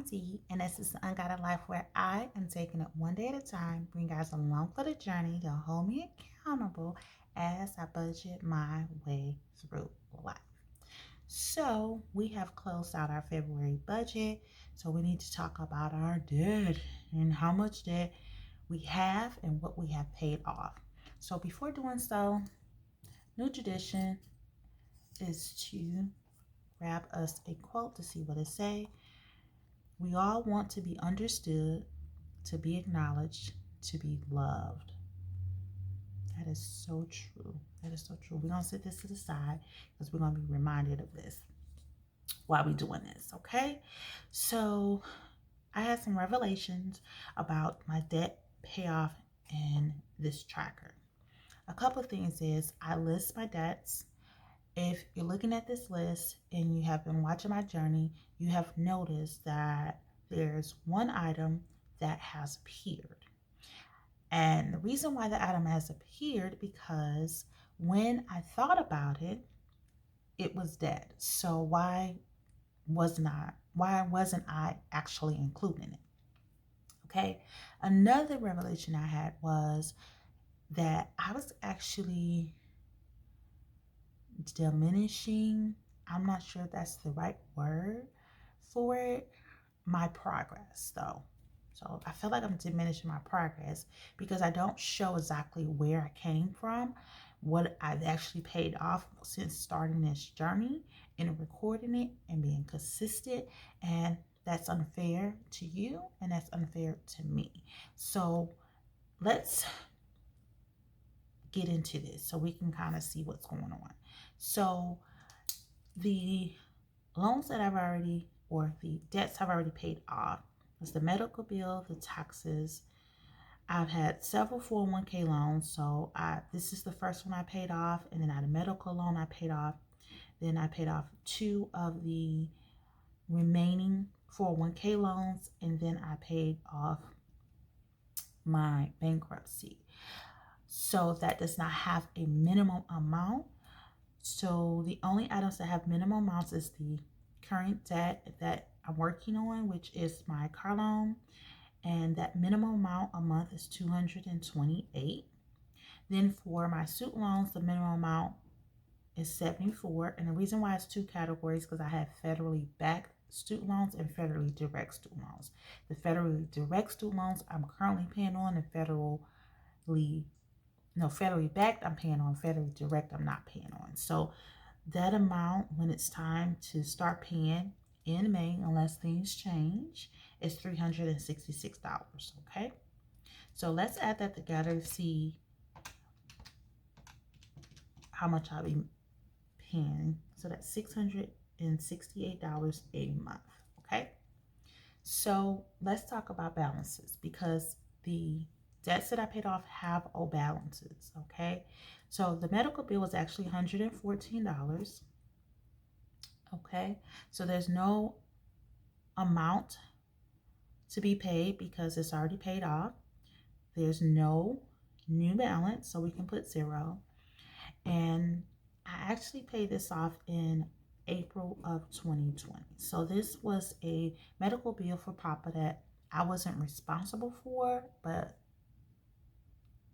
I'm Dee, and this is the Unguided Life where I am taking it one day at a time, bring you guys along for the journey to hold me accountable as I budget my way through life. So, we have closed out our February budget, so we need to talk about our debt and how much debt we have and what we have paid off. So, before doing so, new tradition is to grab us a quote to see what it say. We all want to be understood, to be acknowledged, to be loved. That is so true. That is so true. We're going to set this to the side because we're going to be reminded of this while we're doing this, okay? So I had some revelations about my debt payoff in this tracker. A couple of things is I list my debts. If you're looking at this list and you have been watching my journey, you have noticed that there's one item that has appeared. And the reason why the item has appeared because when I thought about it, it was dead. So why wasn't I actually including it? Okay. Another revelation I had was that I was actually diminishing, I'm not sure if that's the right word for it, my progress though. So I feel like I'm diminishing my progress because I don't show exactly where I came from, what I've actually paid off since starting this journey and recording it and being consistent. And that's unfair to you and that's unfair to me. So let's get into this so we can kind of see what's going on. So the loans that I've already, or the debts I've already paid off is the medical bill, the taxes. I've had several 401k loans. So this is the first one I paid off, and then I had a medical loan I paid off. Then I paid off 2 of the remaining 401k loans, and then I paid off my bankruptcy. So that does not have a minimum amount. So the only items that have minimum amounts is the current debt that I'm working on, which is my car loan. And that minimum amount a month is $228. Then for my student loans, the minimum amount is $74. And the reason why it's 2 categories because I have federally backed student loans and federally direct student loans. The federally direct student loans I'm currently paying on, and federally backed I'm paying on, federally direct I'm not paying on. So that amount, when it's time to start paying in May, unless things change, is $366. Okay, so let's add that together to see how much I'll be paying. So that's $668 a month. Okay, so let's talk about balances because the debts that I paid off have old balances. Okay, so the medical bill was actually $114. Okay, so there's no amount to be paid because it's already paid off. There's no new balance, so we can put 0. And I actually paid this off in April of 2020. So this was a medical bill for Papa that I wasn't responsible for, but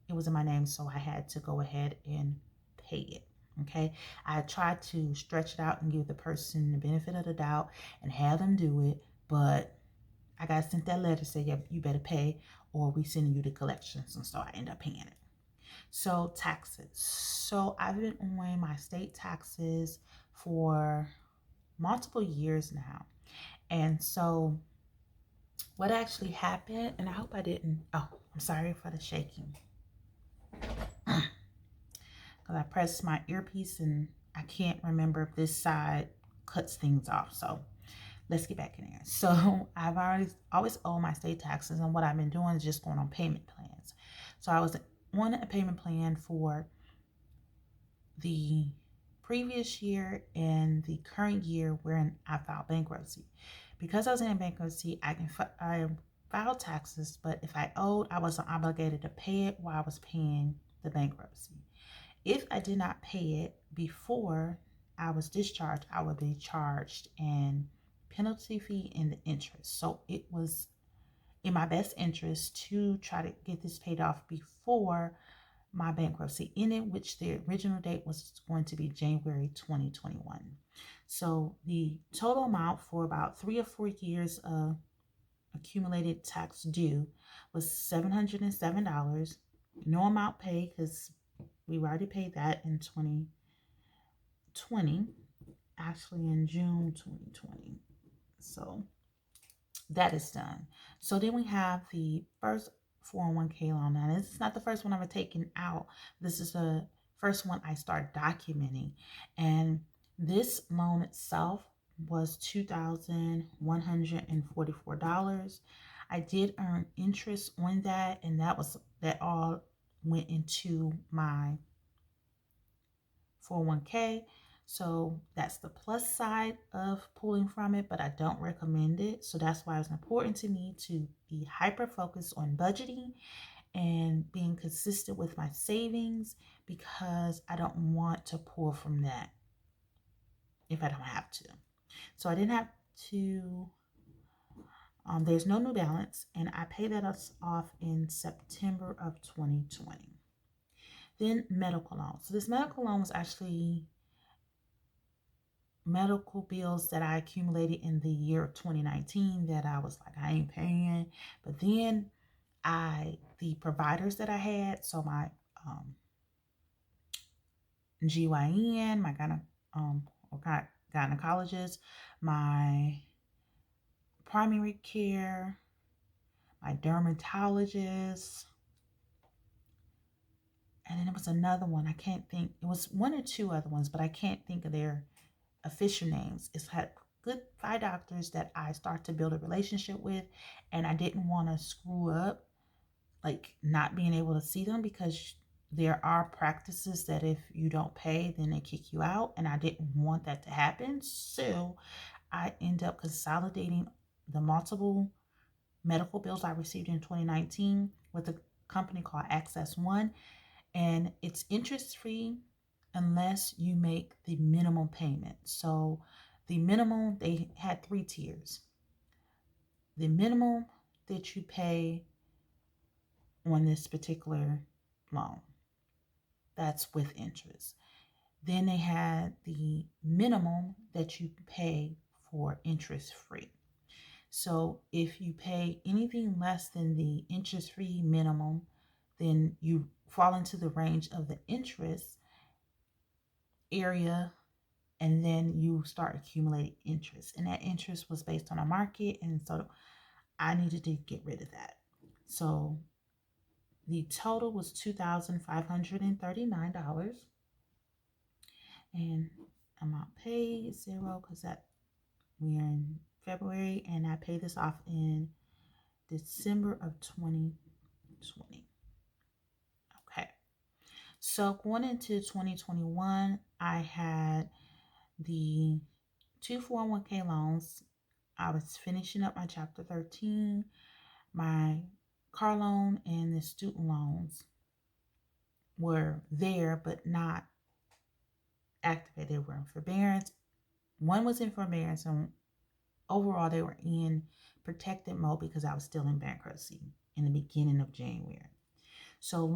it was in my name, so I had to go ahead and pay it. Okay, I tried to stretch it out and give the person the benefit of the doubt and have them do it, but I got sent that letter saying, yeah, you better pay or we sending you to collections. And so I end up paying it. So taxes. So I've been owing my state taxes for multiple years now. And so what actually happened, and I hope I didn't, oh, I'm sorry for the shaking. Because I pressed my earpiece and I can't remember if this side cuts things off. So let's get back in there. So I've always owed my state taxes, and what I've been doing is just going on payment plans. So I was on a payment plan for the previous year and the current year wherein I filed bankruptcy. Because I was in bankruptcy, I filed taxes, but if I owed, I wasn't obligated to pay it while I was paying the bankruptcy. If I did not pay it before I was discharged, I would be charged and penalty fee and the interest. So it was in my best interest to try to get this paid off before my bankruptcy ended, which the original date was going to be January 2021. So the total amount for about 3 or 4 years of accumulated tax due was $707. No amount paid because we already paid that in 2020, actually in June 2020. So that is done. So then we have the first 401k loan. Now, this is not the first one I've taken out. This is the first one I start documenting. And this loan itself was $2,144. I did earn interest on that, and that all went into my 401k. So that's the plus side of pulling from it, but I don't recommend it. So that's why it's important to me to be hyper focused on budgeting and being consistent with my savings, because I don't want to pull from that if I don't have to. So I didn't have to, there's no new balance, and I paid that off in September of 2020. Then medical loan. So this medical loan was actually medical bills that I accumulated in the year of 2019 that I was like, I ain't paying. But then the providers that I had, so my GYN, my gynecologist, my primary care, my dermatologist, and then there was another one. I can't think. It was one or two other ones, but I can't think of their official names. It's had good 5 doctors that I start to build a relationship with, and I didn't want to screw up like not being able to see them, because there are practices that if you don't pay, then they kick you out, and I didn't want that to happen. So I end up consolidating the multiple medical bills I received in 2019 with a company called Access One, and it's interest free unless you make the minimum payment. So the minimum, they had 3 tiers. The minimum that you pay on this particular loan, that's with interest. Then they had the minimum that you pay for interest free. So if you pay anything less than the interest free minimum, then you fall into the range of the interest area, and then you start accumulating interest. And that interest was based on a market, and so I needed to get rid of that. So the total was $2,539, and amount paid 0 because that we're in February, and I paid this off in December of 2020. Okay, so going into 2021, I had the 2 401k loans. I was finishing up my chapter 13, my car loan, and the student loans were there but not activated. They were in forbearance. One was in forbearance, and overall they were in protected mode because I was still in bankruptcy in the beginning of January. So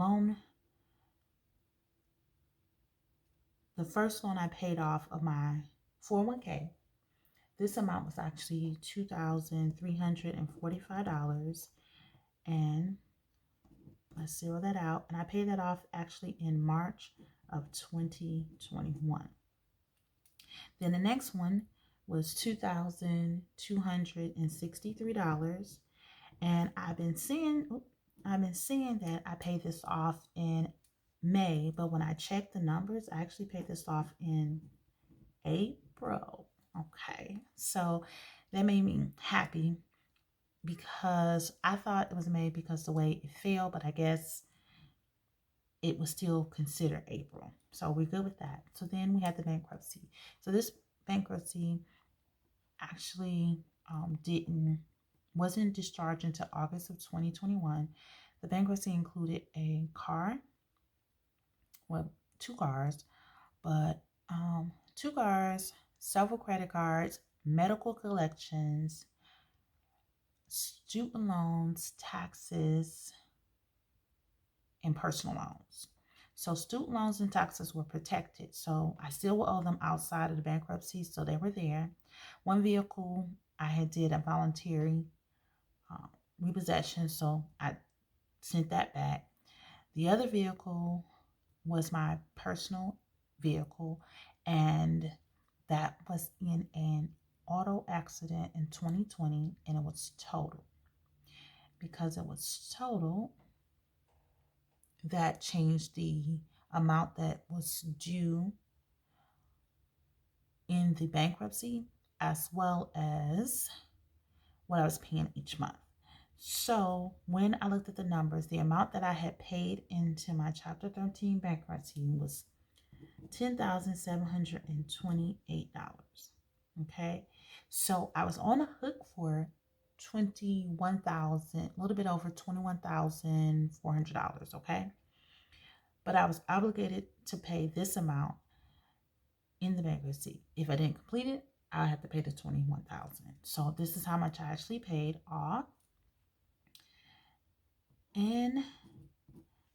the first loan I paid off of my 401k, this amount was actually $2,345, and let's zero that out. And I paid that off actually in March of 2021. Then the next one was $2,263, and I've been seeing that I paid this off in May, but when I checked the numbers, I actually paid this off in April. Okay, so that made me happy because I thought it was May because the way it fell, but I guess it was still considered April. So we're good with that. So then we had the bankruptcy. So this bankruptcy actually wasn't discharged until August of 2021. The bankruptcy included a car, well, 2 cars, but 2 cars, several credit cards, medical collections, student loans, taxes, and personal loans. So student loans and taxes were protected. So I still will owe them outside of the bankruptcy. So they were there. One vehicle, I had did a voluntary repossession. So I sent that back. The other vehicle was my personal vehicle, and that was in an auto accident in 2020, and it was totaled. Because it was totaled, that changed the amount that was due in the bankruptcy, as well as what I was paying each month. So when I looked at the numbers, the amount that I had paid into my Chapter 13 bankruptcy was $10,728. Okay, so I was on the hook for 21,000, a little bit over $21,400. Okay, but I was obligated to pay this amount in the bankruptcy. If I didn't complete it, I had to pay the 21,000. So this is how much I actually paid off, and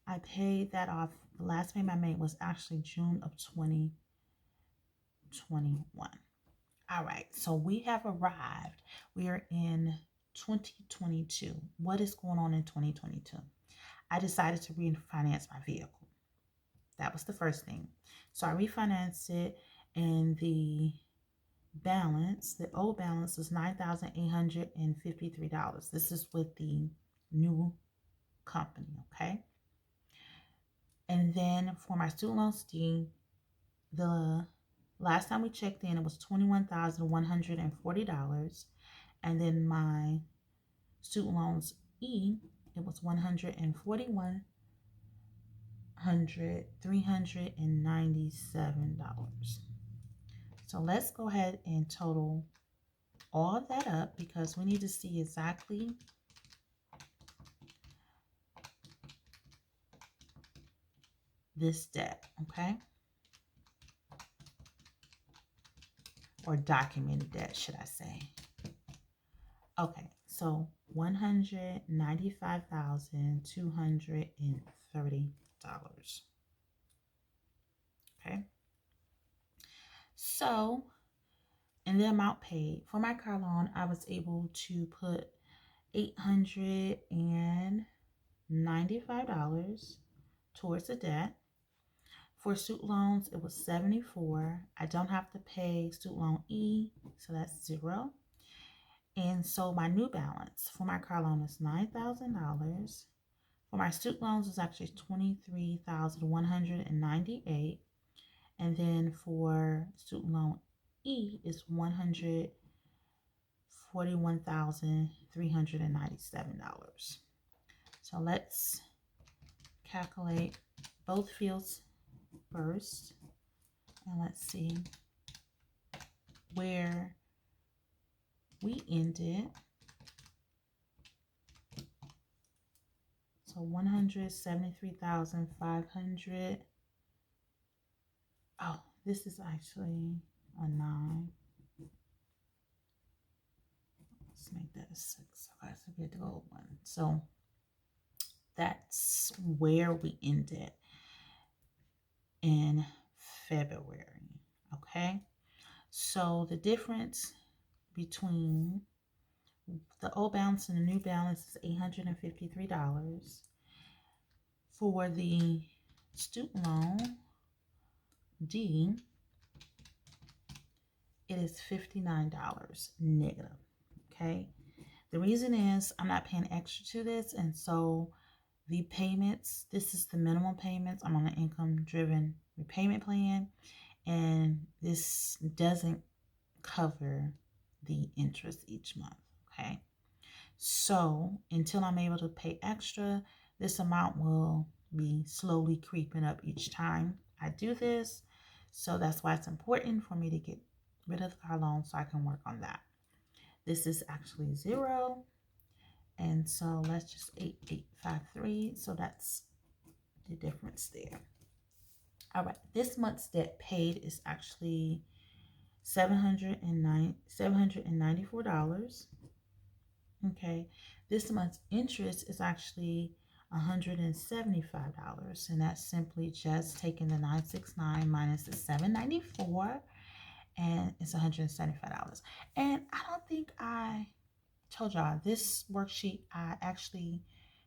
I paid that off. The last payment I made was actually June of 2021. All right, so we have arrived. We are in 2022. What is going on in 2022? I decided to refinance my vehicle. That was the first thing. So I refinanced it, and the balance, the old balance, was $9,853. This is with the new company, okay? And then for my student loans D, the last time we checked in, it was $21,140. And then my student loans E, it was $397. So let's go ahead and total all of that up, because we need to see exactly this debt, okay? Or documented debt, should I say. Okay, so $195,230. Okay. So, in the amount paid for my car loan, I was able to put $895 towards the debt. For student loans, it was $74. I don't have to pay student loan E, so that's $0. And so my new balance for my car loan is $9,000. For my student loans, it's actually $23,198. And then for student loan E, it's $141,397. So let's calculate both fields first, and let's see where we ended. So 173,500. Oh, this is actually a 9. Let's make that a 6. Okay, so we had to go 1. So that's where we ended in February. Okay, so the difference between the old balance and the new balance is $853. For the student loan D, it is $59 negative. Okay, the reason is I'm not paying extra to this, and so the payments, this is the minimum payments. I'm on an income driven repayment plan, and this doesn't cover the interest each month. Okay, so until I'm able to pay extra, this amount will be slowly creeping up each time I do this. So that's why it's important for me to get rid of the car loan so I can work on that. This is actually 0. And so let's just 8853. So that's the difference there. All right, this month's debt paid is actually $794. Okay, this month's interest is actually $175, and that's simply just taking the 969 minus the 794, and it's $175. And I don't think I told y'all this worksheet I actually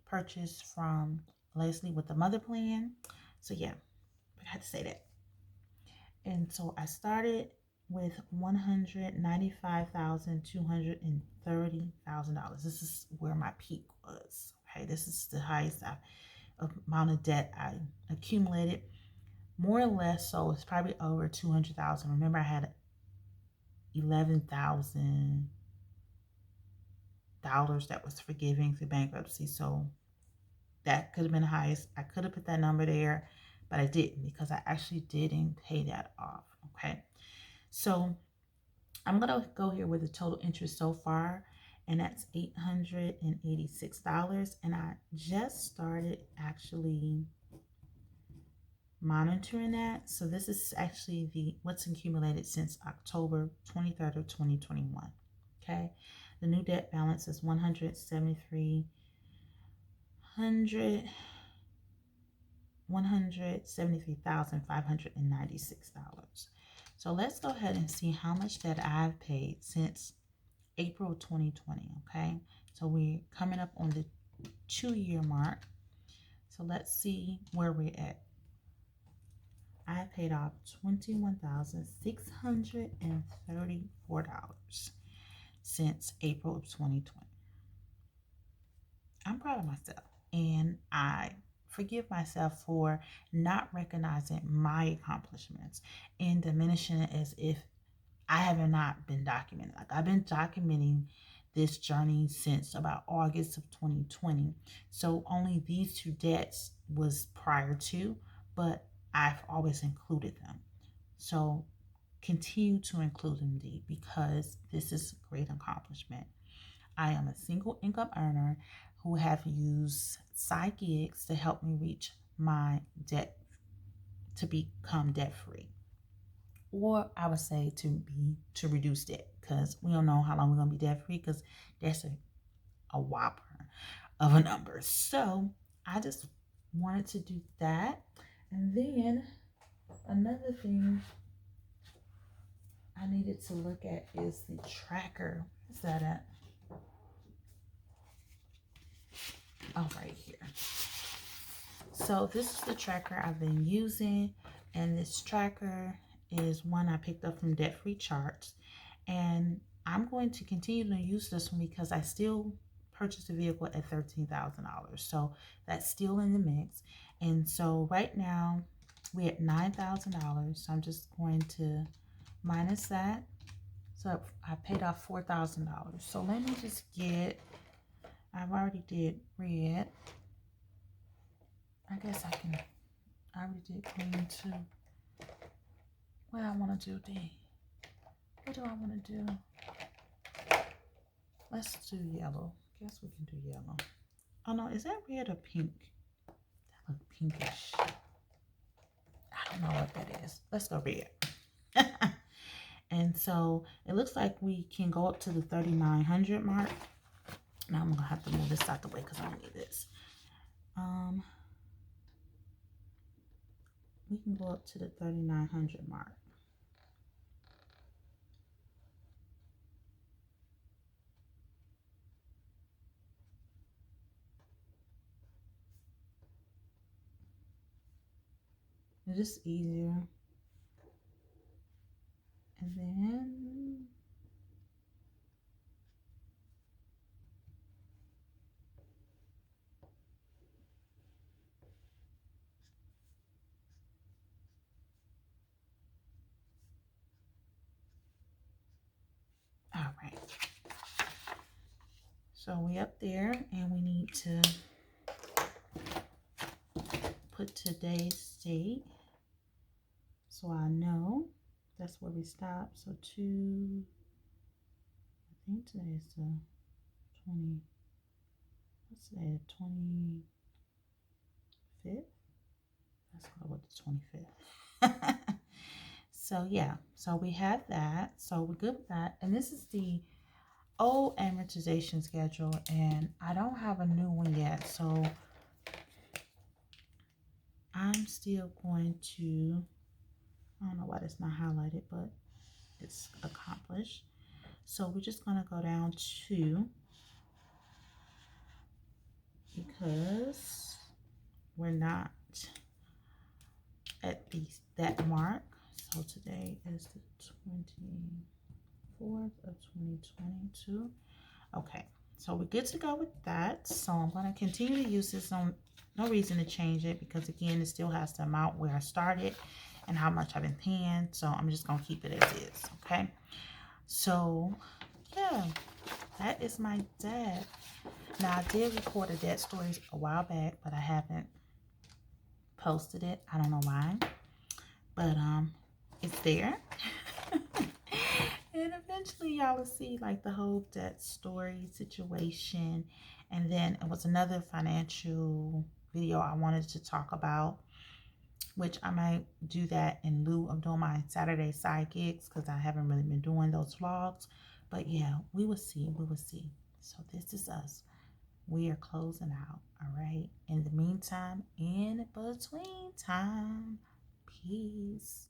purchased from Leslie with the mother plan. So yeah, I had to say that. And so I started with $195,230,000. This is where my peak was. Okay, this is the highest amount of debt I accumulated. More or less, so it's probably over 200,000. Remember, I had $11,000 that was forgiving through bankruptcy, so that could have been the highest. I could have put that number there, but I didn't because I actually didn't pay that off. Okay, so I'm gonna go here with the total interest so far, and that's $886. And I just started actually monitoring that. So this is actually the what's accumulated since October 23rd of 2021. Okay, the new debt balance is $173,596. So let's go ahead and see how much debt I've paid since April 2020. Okay, so we're coming up on the 2-year mark. So let's see where we're at. I paid off $21,634 since April of 2020. I'm proud of myself, and I forgive myself for not recognizing my accomplishments and diminishing it as if I have not been documenting. Like, I've been documenting this journey since about August of 2020. So only these 2 debts was prior to, but I've always included them. So continue to include them, D, because this is a great accomplishment. I am a single income earner who have used side gigs to help me reach my debt, to become debt free. Or I would say to reduce debt, because we don't know how long we're gonna be debt free, because that's a whopper of a number. So I just wanted to do that. And then another thing I needed to look at is the tracker. Where's that at? Oh, right here. So this is the tracker I've been using, and this tracker is one I picked up from Debt Free Charts, and I'm going to continue to use this one because I still purchased a vehicle at $13,000, so that's still in the mix. And so right now we're at $9,000, so I'm just going to minus that. So I paid off $4,000. So let me just get, I've already did red. I guess I already did green too. What I want to do, D? What do I want to do? Let's do yellow. Guess we can do yellow. Oh no, is that red or pink? That looks pinkish. I don't know what that is. Let's go red. And so it looks like we can go up to the 3,900 mark. Now I'm gonna have to move this out the way because I don't need this. We can go up to the 3,900 mark. It's just easier. And then all right. So we up there, and we need to put today's date, so I know that's where we stop. So I think today is the 20. What's today? The 25th. Let's go with the 25th. So yeah, so we have that. So we're good with that. And this is the old amortization schedule, and I don't have a new one yet. So I'm still going to, I don't know why that's not highlighted, but it's accomplished. So we're just gonna go down to, because we're not at least that mark. So today is the 24th of 2022. Okay, so we're good to go with that. So I'm going to continue to use this. No reason to change it, because again, it still has the amount where I started and how much I've been paying. So I'm just going to keep it as is. Okay, so yeah, that is my debt. Now I did record a debt story a while back, but I haven't posted it. I don't know why, but it's there. And eventually y'all will see like the whole debt story situation. And then it was another financial video I wanted to talk about, which I might do that in lieu of doing my Saturday side gigs, because I haven't really been doing those vlogs. But yeah, we will see. We will see. So this is us. We are closing out. All right. In the meantime, in between time, peace.